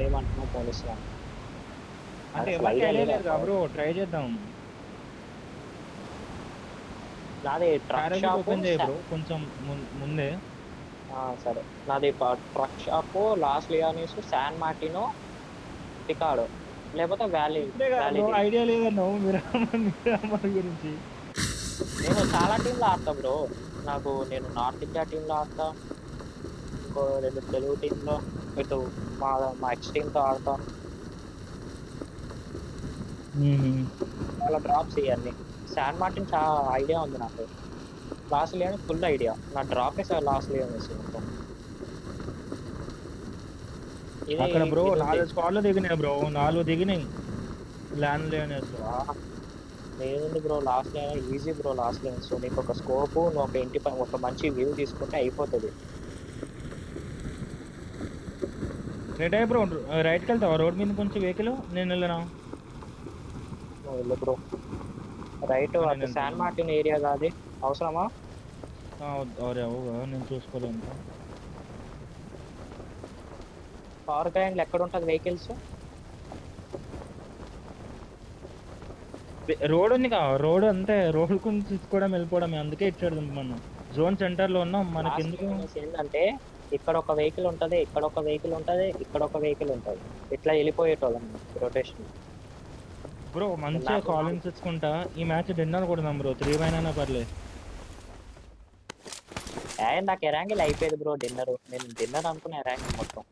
ఏమంటున్నావు పోలీసులని? అంటే నాకు అసలు ఎవరికి ఐడియా ఐడియా లేదా లేదు బ్రో. బ్రో, ట్రై చేద్దాం. నాది ట్రక్ పారాషూట్ షాపు ఓపెన్ చేయి బ్రో కొంచెం ముందే. సరే. నాది truck shop Los Leones, San Martin, Pecado, లేకపోతే వ్యాలీ ఇప్పుడే కదా వ్యాలీ బ్రో డి. ఐడియా లేదన్నావు మిరామర్ గురించి. నేను చాలా టీంలో ఆడతా బ్రో. నేను నార్త్ ఇండియా టీంలో ఆడతా, ఇంకో రెండు తెలుగు టీంలో, ఇటు మా మా ఎక్స్ టీంతో ఆడతా. చాలా డ్రాప్స్ ఇవన్నీ. శాన్ మార్టిన్ చాలా ఐడియా ఉంది నాకు. Los Leones full idea. నా డ్రాప్ లాస్ లియానిస్ మొత్తం. ఇది అక్కడ బ్రో ఇది ఉంది. 4 స్క్వాడ్లు దిగినాయి బ్రో, 4 దిగినాయి ల్యాండ్ లేనెస్ లో. ఏముంది bro, last line easy bro. Last line so నీకు ఒక స్కోప్, నువ్వు ఒక ఇంటి పై ఒక మంచి వ్యూ తీసుకుంటే అయిపోతుంది. రెడ్ అయ్యి బ్రో, రైట్కి వెళ్తావా రోడ్ మీద కొంచెం వెహికల్? నేను వెళ్ళనా? నువ్వు వెళ్ళు బ్రో. రైట్ నేను అది శాన్ వెళ్తాను. మార్టిన్ ఏరియా కాదు. అవసరమా? అరే అవుగా, నేను చూసుకోలేదు. పవర్ గ్రైండ్ ఎక్కడ ఉంటుంది వెహికల్స్? రోడ్ ఉంది కా, రోడ్ అంతే, రోడ్ కొంచెం తీసుకోవడం వెళ్ళిపోవడం, అందుకే ఇచ్చాడు మనం. జోన్ సెంటర్ లో ఉన్నాం, మనకి లాస్ట్ ఎందుకు? లైన్ ఏంటంటే ఇక్కడ ఒక వెహికల్ ఉంటది, ఇక్కడ ఒక వెహికల్ ఉంటది, ఇక్కడ ఒక వెహికల్ ఉంటది. ఇట్లా వెళ్ళిపోయేటోళ్ళం రొటేషన్. బ్రో మంచిగా నాకు కాలింగ్స్ ఇచ్చుకుంటా ఈ మ్యాచ్ డిన్నర్ కొడదాం బ్రో, 3-9 అయినా పర్లేదు. నాకు ఎరాంగిల్ అయిపోయేది బ్రో డిన్నర్. నేను డిన్నర్ అనుకున్న ఎరాంగిల్ మొత్తం.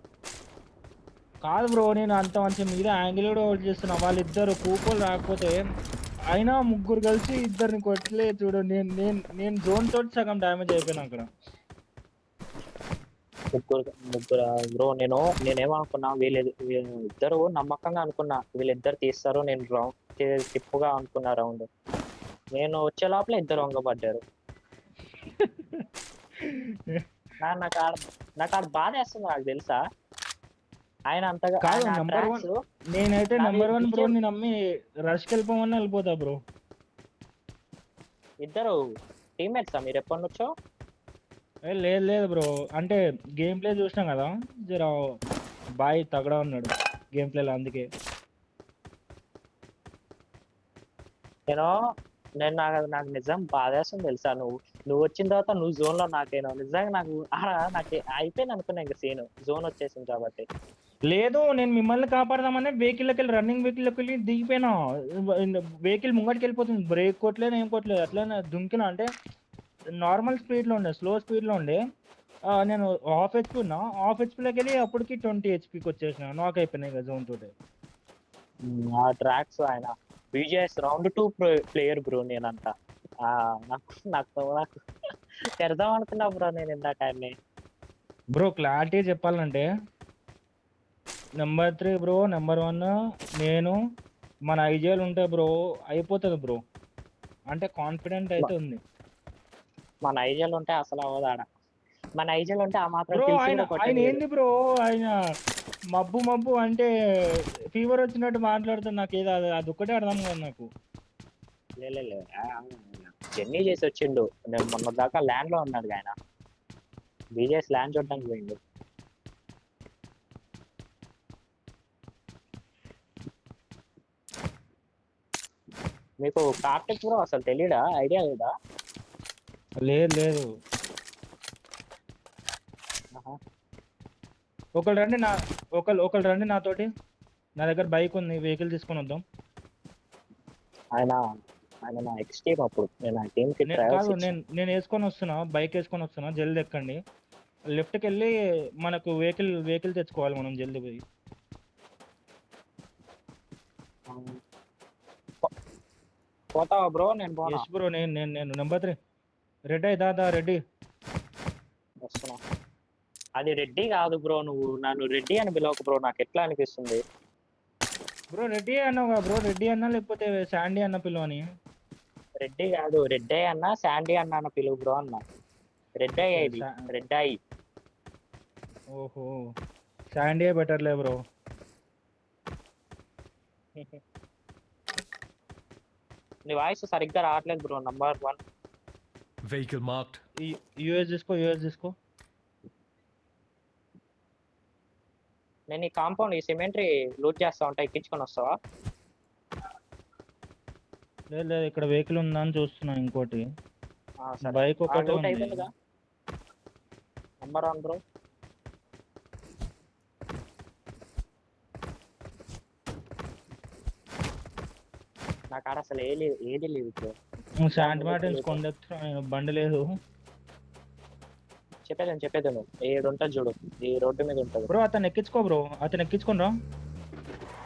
కాదు బ్రో, నేను అంత మంచి మీద యాంగిల్ కూడా హోల్డ్ చేస్తున్నా. వాళ్ళిద్దరు కూకోలు రాకపోతే అయినా ముగ్గురు కలిసి ఇద్దరిని కొట్టలే చూడు. నేను నేను నేను జోన్ తోటి సగం డ్యామేజ్ అయిపోయినా అక్కడ. ముగ్గురు ముగ్గురు బ్రో. నేనేమనుకున్నా, ఇద్దరు నమ్మకంగా అనుకున్నా, వీళ్ళిద్దరు తీస్తారు, నేను తిప్పుగా అనుకున్నా రౌండ్. నేను వచ్చే లోపల ఇద్దరు వంగబడ్డారు. నా- నాకు ఆడ నాకు ఆడ బాధ వేస్తుంది, నాకు తెలుసా. ఆయన అంతగా కాదు ఆయన నెంబర్ 1, ట్రాక్స్. నేనైతే నాది నెంబర్ 1 బ్రో, బీజేపీ. నేను నమ్మి రష్కి వెళ్ళిపోమని వెళ్ళిపోతా బ్రో. ఇద్దరు టీమ్మేట్సా మీరు ఎప్పటి నుంచో? లేదు లేదు బ్రో, అంటే గేమ్ ప్లే చూసినాం కదా, జర బాయ్ తగడా ఉన్నాడు గేమ్ ప్లేలో, అందుకే. నేను నాకు నిజం బాధేస్తుంది తెలుసా. నువ్వు వచ్చిన తర్వాత నువ్వు జోన్ లో నాకేనో నిజంగా నాకు అయిపోయింది అనుకున్నా, ఇంకా సీన్ జోన్ వచ్చేసింది కాబట్టి. లేదు, నేను మిమ్మల్ని కాపాడదామని వెహికల్కి వెళ్ళి, రన్నింగ్ వెహికల్కి వెళ్ళి దిగిపోయినా. వెహికల్ ముంగటికి వెళ్ళిపోతుంది, బ్రేక్ కొట్టలేదు ఏం కొట్టలేదు, అట్లనే దుంకినా. అంటే నార్మల్ స్పీడ్లో ఉండే, స్లో స్పీడ్లో ఉండే. నేను హాఫ్ హెచ్పి ఉన్నా, హాఫ్ హెచ్పిలోకి వెళ్ళి అప్పటికి 20 హెచ్పికి వచ్చేసిన, నాక్ అయిపోయినాయి కదా జోన్ తోటి. ఆ ట్రాక్స్ ఆయన బీజేఎస్ రౌండ్ 2 ప్లేయర్ బ్రో నేనంతా. నాకు నాకు నాకు తెరదాం అనుకున్నా బ్రో నేను ఇందాక ఆయన్ని. బ్రో క్లారిటీ చెప్పాలంటే నెంబర్ 3 బ్రో, నెంబర్ 1 నేను, మన ఐజిఎల్ ఉంటే బ్రో అయిపోతుంది బ్రో. అంటే కాన్ఫిడెంట్ అయితే ఉంది. మన ఐజల్ ఉంటే అసలు అవ్వదు ఆడ. మన ఐజల్ ఉంటే ఆ మాత్రం బ్రో కిల్స్ ఆయన కూడా ఆయన కొట్టనీయడు. ఏంది బ్రో, ఆయన మబ్బు మబ్బు అంటే ఫీవర్ వచ్చినట్టు మాట్లాడుతున్నా, నాకు ఏదో అది ఒక్కటే అర్థం కాదు నాకు. లే జర్నీ చేసి వచ్చిండు. నేను మొన్న దాకా ల్యాండ్ లో ఉన్నాడు ఆయన. బీజేఎస్ ల్యాండ్ చూడడానికి పోయిండు. మీకు కార్తిక్ బ్రో అసలు తెలియడా? ఐడియా లేదా? లేదు లేదు. ఒకళ్ళు రండి నాతోటి, నా దగ్గర బైక్ ఉంది, వెహికల్ తీసుకొని వద్దాం. ఆయన ఆయన నా ఎక్స్ టీమ్. అప్పుడు నేను ఆ టీమ్ కి ట్రయల్స్ కాదు, ఇచ్చాను. నేను వేసుకొని వస్తున్నా, బైక్ వేసుకొని వస్తున్నా, జల్ది ఎక్కండి. లెఫ్ట్కి వెళ్ళి మనకు వెహికల్ తెచ్చుకోవాలి మనం, జల్దీ పోయి. పోతావా బ్రో? నేను పోనా? ఎస్ బ్రో, నేను నెంబర్ 3 రెడ్డి దాదా రెడ్డి. వస్తున్నా. అది రెడ్డి కాదు బ్రో, నువ్వు నన్ను రెడ్డి అని పిలవకు బ్రో, నాకు ఎట్లా అనిపిస్తుంది. బ్రో రెడ్డి అన్నావుగా బ్రో, రెడ్డి అన్నా లేకపోతే శాండీ అన్న పిలువని. రెడ్డి కాదు, రెడ్డి అన్నా శాండీ అన్న పిలువు బ్రో అన్న. రెడ్డయ్య ఇది, రెడ్డాయి. ఓహో, శాండీ బెటర్లే బ్రో. నీ వాయిస్ సరిగ్గా రావట్లేదు bro. Number 1 vehicle marked. US తీసుకో. నేను ఈ కాంపౌండ్ ఈ సిమెంటరీ లూట్ చేస్తా ఉంటా, ఎక్కించుకొని వస్తావా? లేదు లేదు, ఇక్కడ వెహికల్ ఉందా అని చూస్తున్నా ఇంకోటి. సరే. బైక్ ఒకటే లూట్ ఉంది. అయిపోయిందిగా. Number 1 bro. నా కాడ అసలు ఏది లేదు బ్రో. శాంట్ మార్టిన్స్ కొండెత్తున్నా, బండి లేదు చెప్పేది నువ్వు. 7 ఉంటుంది చూడు, ఈ రోడ్డు మీద ఉంటుంది. బ్రో. అతను ఎక్కించుకో బ్రో, అతను ఎక్కించుకోనరా.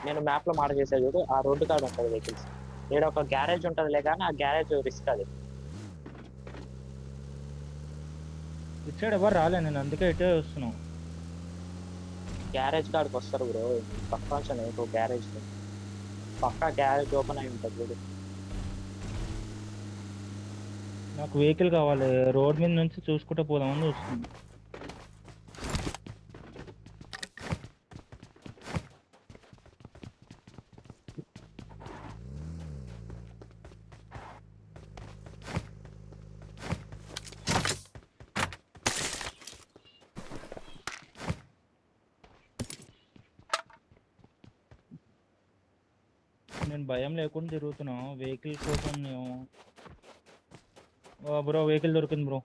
నేను మ్యాప్ లో మాట చేసే చూడు, ఆ రోడ్డు కాడ ఉంటుంది వెహికల్స్. ఇక్కడ ఒక గ్యారేజ్ ఉంటుంది కానీ ఆ గ్యారేజ్ రిస్క్ అది. ఇచ్చాడు ఎవరు రాలే, నేను అందుకే ఇటే వస్తున్నావు. గ్యారేజ్ కాడికి వస్తారు బ్రో, పక్కా ఇంకో గ్యారేజ్ పక్కా గ్యారేజ్ ఓపెన్ అయి ఉంటుంది చూడు. నాకు వెహికల్ కావాలి, రోడ్ మీద నుంచి చూసుకుంటూ పోదామని చూస్తుంది. నేను భయం లేకుండా తిరుగుతున్నా వెహికల్ కోసం. బ్రో వెహికల్ దొరికింది బ్రో.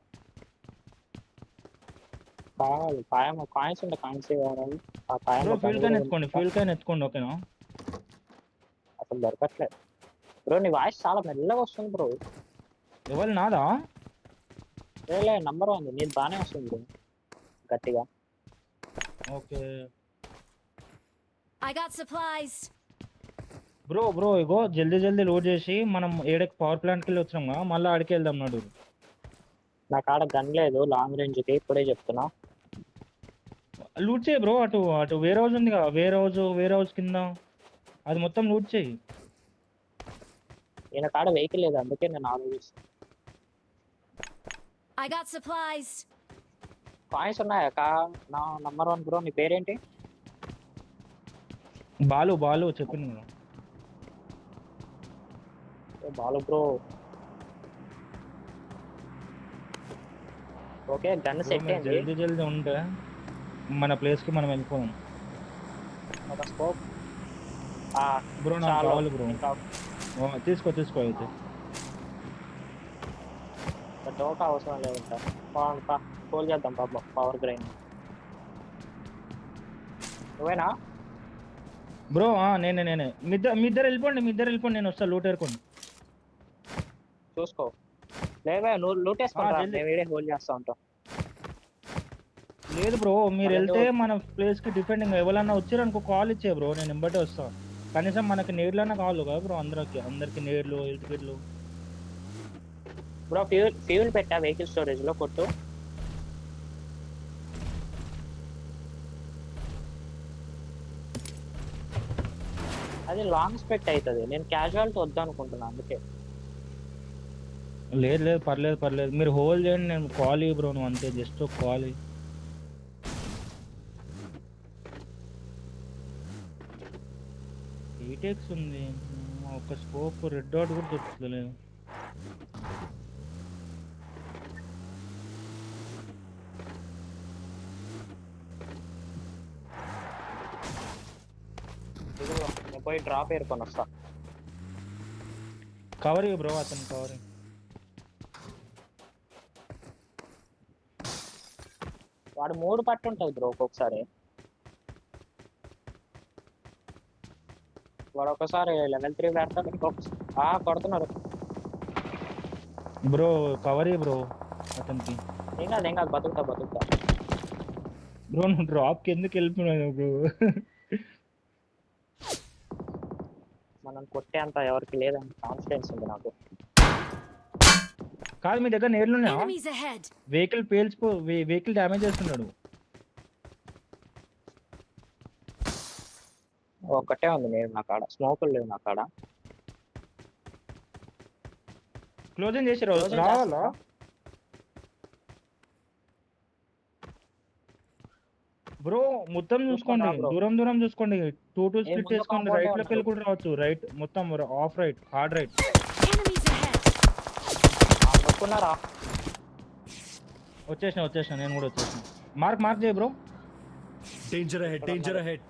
కాయిన్స్ ఉంటే కాయిన్స్ ఇవ్వాలి. ఆ బ్రో కాయిన్ ఫ్యూల్ క్యాన్ ఎత్తుకోండి, ఫ్యూల్ క్యాన్ ఎత్తుకోండి. ఓకేనా? అసలు దొరకట్లేదు బ్రో. నీ వాయిస్ చాలా మెల్లగా వస్తుంది బ్రో. ఎవరు నాదా? లే నంబర్ 1 నీది బాగానే వస్తుంది బ్రో, గట్టిగా. Okay I got supplies. Bro bro ఇగో జల్దీ లోడ్ చేసి మనం ఏడకి పవర్ ప్లాంట్కి వెళ్ళి వచ్చాము, మళ్ళీ ఆడికి వెళ్దాం నడు. నా కాడ గన్ లేదు లాంగ్ రేంజ్ కి, ఇప్పుడే చెప్తున్నా. లూట్ చేయి బ్రో. అటు వేర్ హౌస్ ఉంది కదా, వేర్ హౌస్ కింద అది మొత్తం లూట్ చేయి. ఈయన కాడ వెహికల్ లేదు, అందుకే నేను ఆలోచిస్తాను. I got supplies. కాయిన్స్ ఉన్నాయా? నా నంబర్ 1 బ్రో. నీ పేరేంటి? బాలు చెప్పింది bro. Balu bro. Okay gun set అయింది. జల్దీ ఉంటే మన ప్లేస్ కి మనం వెళ్ళిపోదాం. ఒక స్కోప్ బ్రో నాకు కావాలి బ్రో. తీసుకో అయితే. డోకా అవసరం లేదు. కోల్ చేద్దాం పవర్ గ్రైండ్. నువ్వేనా బ్రో? నేనే. మీ ఇద్దరు వెళ్ళిపోండి, నేను వస్తా. లూట్ ఏరుకోండి. చూసుకో. లేవే నువ్వు లూట్ వేసుకుంటా, జల్దీ. నేను వీడే హోల్డ్ చేస్తా ఉంటాం. లేదు బ్రో, మీరు వెళ్తే మన ప్లేస్ కి డిఫెండింగ్ ఎవరన్నా వచ్చారనుకో కాల్ ఇచ్చే బ్రో, నేను ఎంబటే వస్తా. కనీసం మనకి నేర్లన్నా కావాలి కదా బ్రో, అందరికి నేర్లు హెల్త్ కిట్లు. బ్రో ఫ్యూల్ పెట్టా వెహికల్ స్టోరేజ్ లో, కొట్టు. అది లాంగ్ స్పెక్ట్ అవుతుంది, నేను క్యాజువాలిటీ వద్దాం అనుకుంటున్నా అందుకే. లేదు పర్లేదు, మీరు హోల్డ్ చేయండి, నేను కాల్ ఇవ్వ బ్రో. నువ్వు అంతే, జస్ట్ కాల్. ఈటెక్స్ ఉంది, ఒక స్కోప్ రెడ్ డాట్ కూడా దొరుకుతలేదు. నేను పోయి డ్రాప్ ఏరుకొని వస్తా. కవర్ బ్రో, అతను కవర్. వాడు 3 పట్టు ఉంటుంది బ్రో ఒక్కొక్కసారి. వాడు ఒకసారి లెవెల్ 3 పెడతాడు, ఇంకొకసారి కొడుతున్నారు బ్రో. కవర్ బ్రో అతనికి. ఏం కాదు బతుకుతా. బ్రో నువ్వు డ్రాప్కి ఎందుకు వెళ్ళిపోయినావు బ్రో? మనం కొట్టేంత ఎవరికి లేదని కాన్ఫిడెన్స్ ఉంది నాకు. కాదు మీ దగ్గర నేర్లున్నా? Enemies ahead. వెహికల్ డ్యామేజ్ చేస్తున్నాడు. ఒక్కటే ఉంది నేను నా కాడ, స్మోకులు లేవు నా కాడ. క్లోజింగ్ చేసి రావాలా? బ్రో మొత్తం చూసుకోండి, దూరం చూసుకోండి. 2 స్ప్లిట్ చేసుకోండి. రైట్ లోకి వెళ్ళి కూడా రావచ్చు. రైట్ మొత్తం of right, hard right. Enemies ahead. అనుకున్నారా? వచ్చేసిన నేను కూడా వచ్చేసిన. మార్క్ చేయి బ్రో. Danger ahead.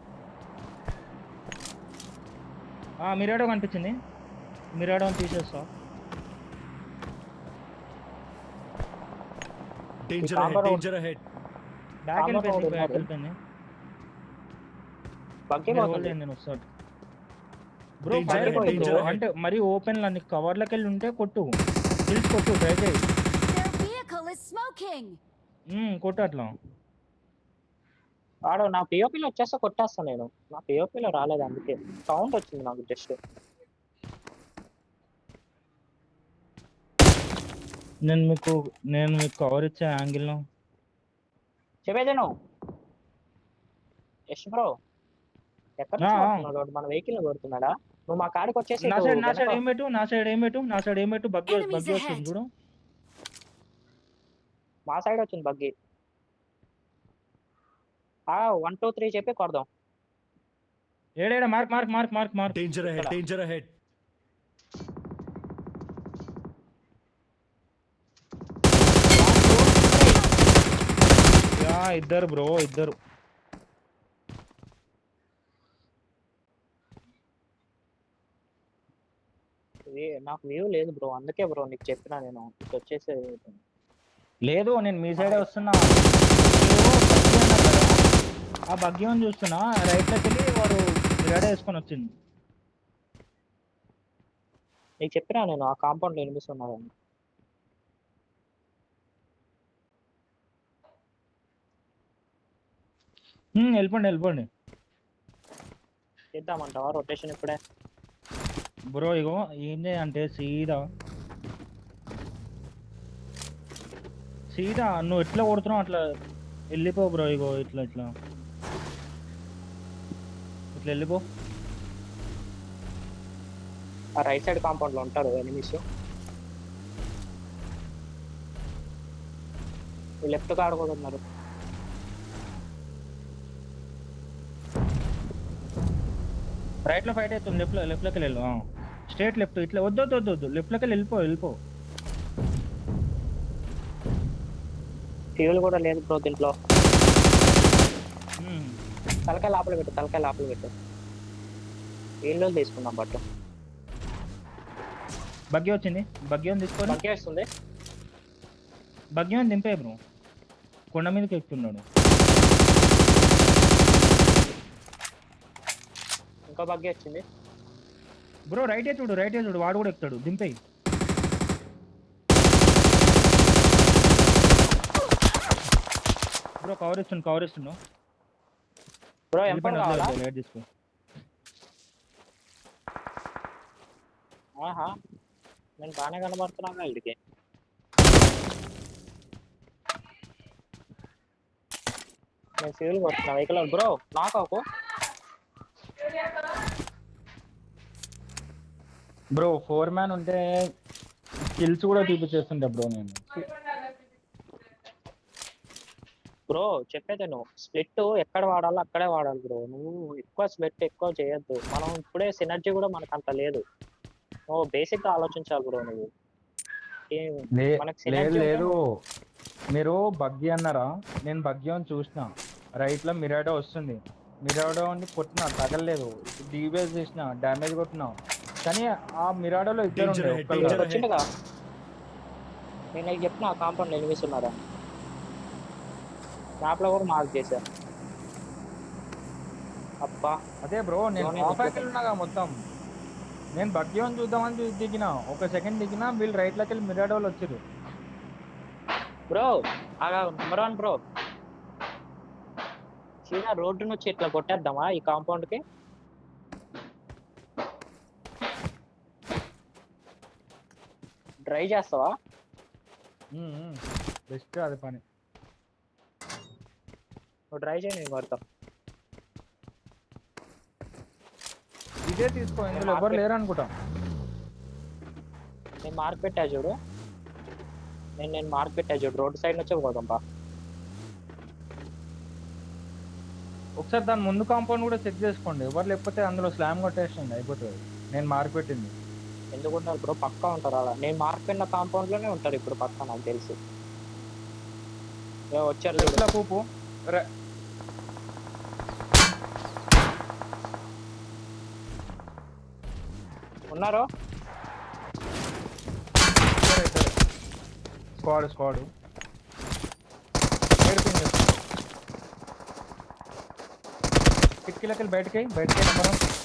మిరాడో కనిపించింది, మిరాడో తీసేస్తా. Danger camera ahead, road. danger ahead. Back Camera వెళ్ళిపోయింది, road బ్యాక్ ఉన్నది. వెళ్ళిపోయింది. బగ్గే మీరు పోతుంది. hold నేను వస్తాను బ్రో. Danger ఫైర్ ahead, కొట్టు danger బ్రో, ahead. అంటే మరి ఓపెన్ లో కవర్లకి వెళ్ళి ఉంటే కొట్టు, కిల్స్ కొట్టు, ట్రై చేయి. Their vehicle is smoking. కొట్టు అట్లా. ఆడ నా పిఓపిలో వచ్చేస్తే కొట్టేస్తా నేను. నా పిఓపిలో రాలేదు అందుకే సౌండ్ వచ్చింది నాకు జస్ట్. నేను మీకు కవర్ ఇచ్చే యాంగిల్ లో చెప్పేదేను యష్ బ్రో ఎక్కడ నుంచి ఆ, ఆ. కొడుతున్నాడు వాడు? మన వెహికల్ కొడుతున్నాడా? నువ్వు మా కాడికి వచ్చేసి నా సైడ్ ఏం పెట్టు, నా సైడ్ ఏం పెట్టు. బగ్గి Enemies వస్తుంది ahead. చూడు. మా సైడ్ వచ్చింది బగ్గి. 1 2 3 చెప్పి కొడదాం. ఏడేడ మార్క్. Danger ahead, ఇక్కడ. danger ahead. యా ఇద్దరు బ్రో, ఇద్దరు. నాకు వ్యూ లేదు బ్రో, అందుకే బ్రో నీకు చెప్పినా నేను ఇటు వచ్చేసి. లేదు నేను మీ సైడే వస్తున్నా. మీరు బగ్గి అన్నారు కదా, ఆ బగ్గి అని చూస్తున్నా. రైట్ లోకి వెళ్ళి వాడు రెడీ వేసుకొని వచ్చింది. నీకు చెప్పినా నేను ఆ కాంపౌండ్ వినిపిస్తున్నాను. వెళ్ళిపోండి. చేద్దామంటావా రొటేషన్ ఇప్పుడే? బ్రో ఇగో ఏంటి అంటే సీదా నువ్వు ఎట్లా కొడుతున్నావు అట్లా వెళ్ళిపో బ్రో. ఇగో ఇట్లా వెళ్ళిపో. ఆ రైట్ సైడ్ కాంపౌండ్ లో ఉంటారు ఎనిమిస్. లెఫ్ట్ గా ఆడుకోతున్నారు. రైట్ లో ఫైట్ అవుతుంది, లెఫ్ట్ లోకి వెళ్ళు. స్ట్రేట్ లెఫ్ట్, ఇట్లా వద్దు. లెఫ్ట్ లోకి వెళ్ళిపో. ఫ్యూల్ కూడా లేదు బ్రో దీంట్లో. ఉమ్. తలకాయ లోపల పెట్టు. వీళ్ళు తీసుకుందాం బట్ బగ్గి వచ్చింది, బగ్గి అని తీసుకొని బగ్గే వస్తుంది. బగ్గి అని దింపే బ్రో. కొండ మీదకి ఎక్కుతున్నాడు. ఇంకో బగ్గే వచ్చింది బ్రో రైటే చూడు, వాడు కూడా ఎక్కుతాడు. దింపే బ్రో. కవర్ ఇస్తుండు. బ్రో ఎంపర్ కావాలా? లైట్ తీసుకో. ఆహా నేను బాగానే కనబడుతున్నాగా వీడికి. నేను ఫ్యూల్ కొడుతున్నా వెహికల్. బ్రో నాకోకు బ్రో 4 మ్యాన్ ఉంటే స్కిల్స్ కూడా చూపించేస్తుంటా బ్రో నేను. బ్రో చెప్పేదే నువ్వు స్ప్లిట్ ఎక్కడ వాడాలో అక్కడే వాడాలి బ్రో. నువ్వు ఎక్కువ స్ప్లిట్ ఎక్కువ చేయొద్దు. మనం ఇప్పుడే సినర్జీ కూడా మనకు అంత లేదు. నువ్వు బేసిక్ గా ఆలోచించాలి బ్రో. నువ్వు మనకు synergy లేదు మీరు బగ్గి అన్నారా, నేను బగ్గి అని చూసిన. రైట్ లో మిరాడో వస్తుంది, మిరాడో అని కొట్టినా తగలలేదు. డీబేస్ చేసిన డ్యామేజ్ కొట్టినా, కానీ ఆ మిరాడోలో ఇద్దరు ఉండే. Danger ఒక్కళ్ళు ahead, కాదు. వచ్చిండగా నేను నీకు చెప్పిన ఆ కాంపౌండ్ ఎనిమిస్తున్నారా మ్యాప్ లో కూడా మార్క్ చేశా. అబ్బా అదే బ్రో నేను లోనే ఆఫ్ యాకిల్ ఉన్నాగా మొత్తం. నేను బగ్గి అని చూద్దామని దిగిన, ఒక సెకండ్ దిగినా వీళ్ళు రైట్ లోకి వెళ్ళి మిరాడోలు వచ్చారు. బ్రో నెంబర్ 1 బ్రో, సీదా రోడ్డు నుంచి ఇట్లా కొట్టేద్దామా ఈ కాంపౌండ్ కి? డ్రై చేస్తావా? బెస్ట్ అది పని. నువ్వు డ్రై చేయి, నేను కొడతా. ఇదే తీసుకో, ఇందులో ఎవరు లేరు అనుకుంటా. నేను మార్క్ పెట్టా చూడు, నేను మార్క్ పెట్టా చూడు. రోడ్ సైడ్ నుంచే పోదాం బా. ఒకసారి దాని ముందు కాంపౌండ్ కూడా చెక్ చేసుకోండి, ఎవరు లేకపోతే అందులో స్లామ్ కొట్టేసండి అయిపోతుంది. నేను మార్క్ పెట్టింది. ఎందుకు ఉంటారు బ్రో? పక్కా ఉంటారు అలా. నేను మార్క్ పెట్టిన కాంపౌండ్ లోనే ఉంటారు ఇప్పుడు పక్కా, నాకు తెలుసు. వచ్చారు చూడు. ఇట్లా పూపు ఉన్నారో స్క్వాడ్ కిటికీలకి బయటకి నెంబర్ 1